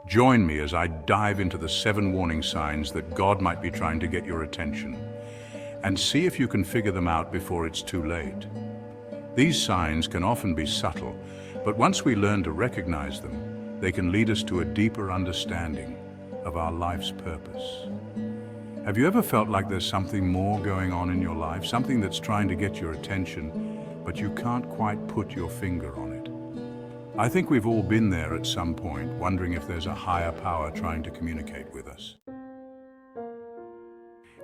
Join me as I dive into the 7 warning signs that God might be trying to get your attention, and see if you can figure them out before it's too late. These signs can often be subtle, but once we learn to recognize them, they can lead us to a deeper understanding of our life's purpose. Have you ever felt like there's something more going on in your life, something that's trying to get your attention, but you can't quite put your finger on it? I think we've all been there at some point, wondering if there's a higher power trying to communicate with us.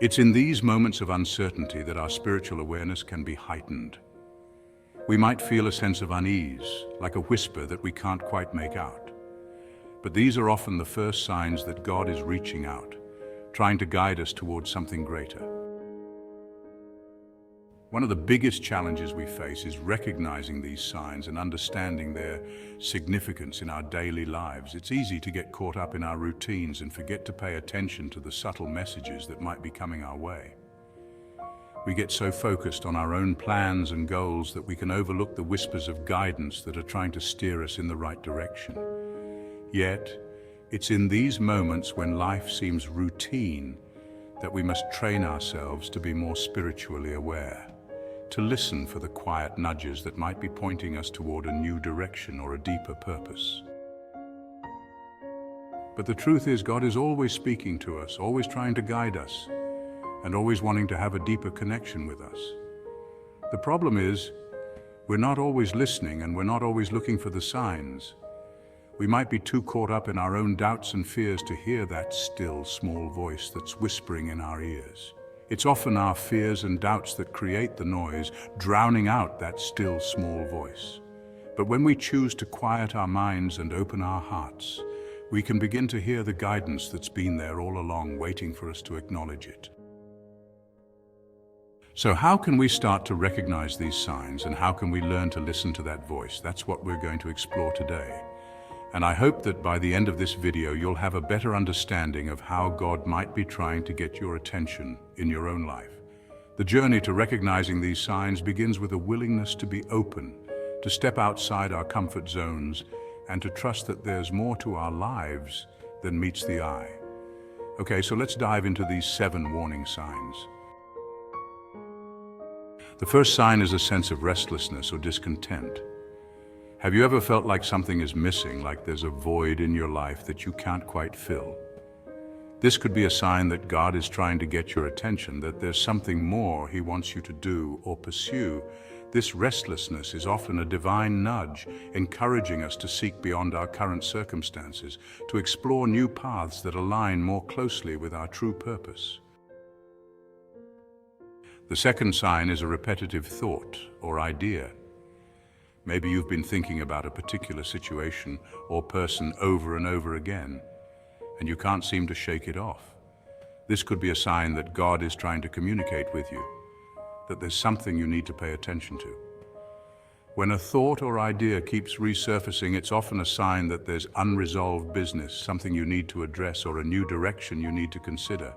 It's in these moments of uncertainty that our spiritual awareness can be heightened. We might feel a sense of unease, like a whisper that we can't quite make out. But these are often the first signs that God is reaching out, trying to guide us towards something greater. One of the biggest challenges we face is recognizing these signs and understanding their significance in our daily lives. It's easy to get caught up in our routines and forget to pay attention to the subtle messages that might be coming our way. We get so focused on our own plans and goals that we can overlook the whispers of guidance that are trying to steer us in the right direction. Yet, it's in these moments when life seems routine that we must train ourselves to be more spiritually aware, to listen for the quiet nudges that might be pointing us toward a new direction or a deeper purpose. But the truth is, God is always speaking to us, always trying to guide us, and always wanting to have a deeper connection with us. The problem is, we're not always listening and we're not always looking for the signs. We might be too caught up in our own doubts and fears to hear that still, small voice that's whispering in our ears. It's often our fears and doubts that create the noise, drowning out that still, small voice. But when we choose to quiet our minds and open our hearts, we can begin to hear the guidance that's been there all along, waiting for us to acknowledge it. So how can we start to recognize these signs, and how can we learn to listen to that voice? That's what we're going to explore today. And I hope that by the end of this video, you'll have a better understanding of how God might be trying to get your attention in your own life. The journey to recognizing these signs begins with a willingness to be open, to step outside our comfort zones, and to trust that there's more to our lives than meets the eye. Okay, so let's dive into these 7 warning signs. The first sign is a sense of restlessness or discontent. Have you ever felt like something is missing, like there's a void in your life that you can't quite fill? This could be a sign that God is trying to get your attention, that there's something more He wants you to do or pursue. This restlessness is often a divine nudge, encouraging us to seek beyond our current circumstances, to explore new paths that align more closely with our true purpose. The second sign is a repetitive thought or idea. Maybe you've been thinking about a particular situation or person over and over again, and you can't seem to shake it off. This could be a sign that God is trying to communicate with you, that there's something you need to pay attention to. When a thought or idea keeps resurfacing, it's often a sign that there's unresolved business, something you need to address, or a new direction you need to consider.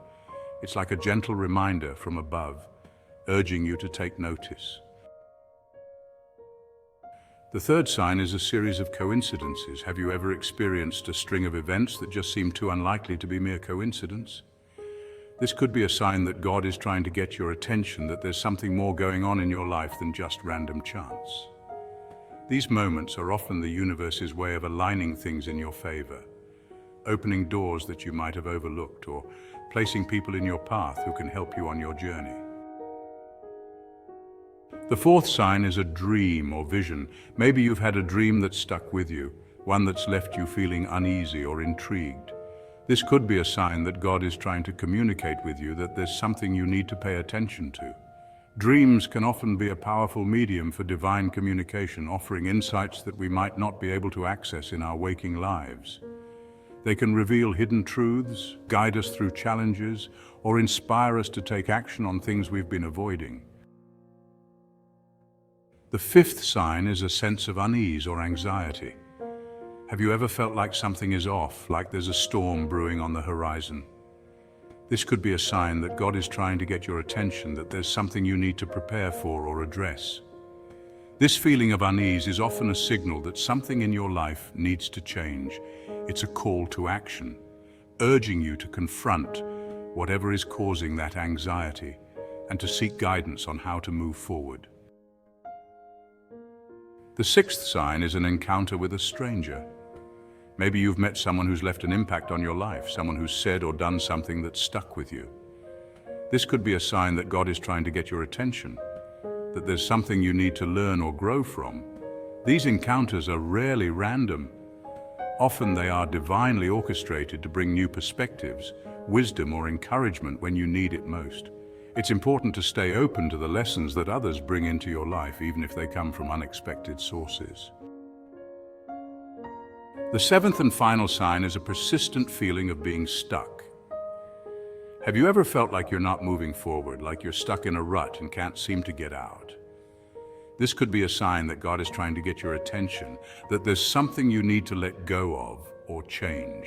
It's like a gentle reminder from above, urging you to take notice. The third sign is a series of coincidences. Have you ever experienced a string of events that just seem too unlikely to be mere coincidence? This could be a sign that God is trying to get your attention, that there's something more going on in your life than just random chance. These moments are often the universe's way of aligning things in your favor, opening doors that you might have overlooked, or placing people in your path who can help you on your journey. The fourth sign is a dream or vision. Maybe you've had a dream that's stuck with you, one that's left you feeling uneasy or intrigued. This could be a sign that God is trying to communicate with you, that there's something you need to pay attention to. Dreams can often be a powerful medium for divine communication, offering insights that we might not be able to access in our waking lives. They can reveal hidden truths, guide us through challenges, or inspire us to take action on things we've been avoiding. The fifth sign is a sense of unease or anxiety. Have you ever felt like something is off, like there's a storm brewing on the horizon? This could be a sign that God is trying to get your attention, that there's something you need to prepare for or address. This feeling of unease is often a signal that something in your life needs to change. It's a call to action, urging you to confront whatever is causing that anxiety and to seek guidance on how to move forward. The sixth sign is an encounter with a stranger. Maybe you've met someone who's left an impact on your life, someone who's said or done something that stuck with you. This could be a sign that God is trying to get your attention, that there's something you need to learn or grow from. These encounters are rarely random. Often they are divinely orchestrated to bring new perspectives, wisdom or encouragement when you need it most. It's important to stay open to the lessons that others bring into your life, even if they come from unexpected sources. The seventh and final sign is a persistent feeling of being stuck. Have you ever felt like you're not moving forward, like you're stuck in a rut and can't seem to get out? This could be a sign that God is trying to get your attention, that there's something you need to let go of or change.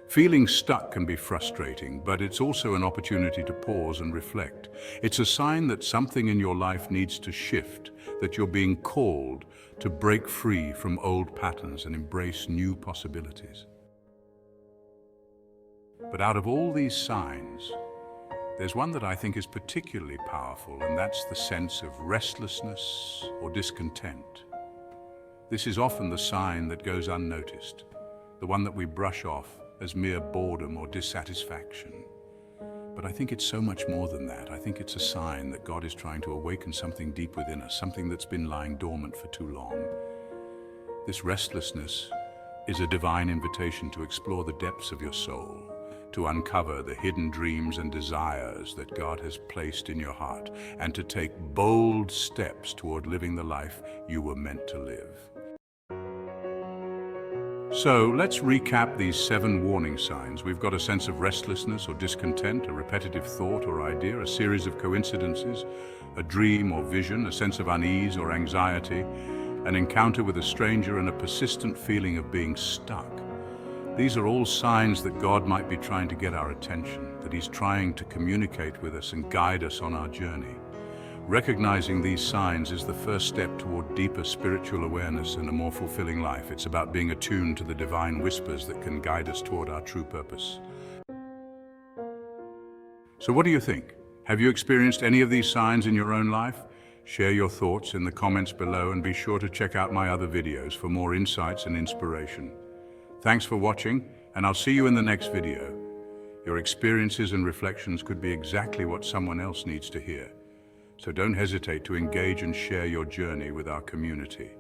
Feeling stuck can be frustrating, but it's also an opportunity to pause and reflect. It's a sign that something in your life needs to shift, that you're being called to break free from old patterns and embrace new possibilities. But out of all these signs, there's one that I think is particularly powerful, and that's the sense of restlessness or discontent. This is often the sign that goes unnoticed, the one that we brush off as mere boredom or dissatisfaction. But I think it's so much more than that. I think it's a sign that God is trying to awaken something deep within us, something that's been lying dormant for too long. This restlessness is a divine invitation to explore the depths of your soul, to uncover the hidden dreams and desires that God has placed in your heart, and to take bold steps toward living the life you were meant to live. So let's recap these 7 warning signs. We've got a sense of restlessness or discontent, a repetitive thought or idea, a series of coincidences, a dream or vision, a sense of unease or anxiety, an encounter with a stranger, and a persistent feeling of being stuck. These are all signs that God might be trying to get our attention, that He's trying to communicate with us and guide us on our journey. Recognizing these signs is the first step toward deeper spiritual awareness and a more fulfilling life. It's about being attuned to the divine whispers that can guide us toward our true purpose. So what do you think? Have you experienced any of these signs in your own life? Share your thoughts in the comments below, and be sure to check out my other videos for more insights and inspiration. Thanks for watching, and I'll see you in the next video. Your experiences and reflections could be exactly what someone else needs to hear. So don't hesitate to engage and share your journey with our community.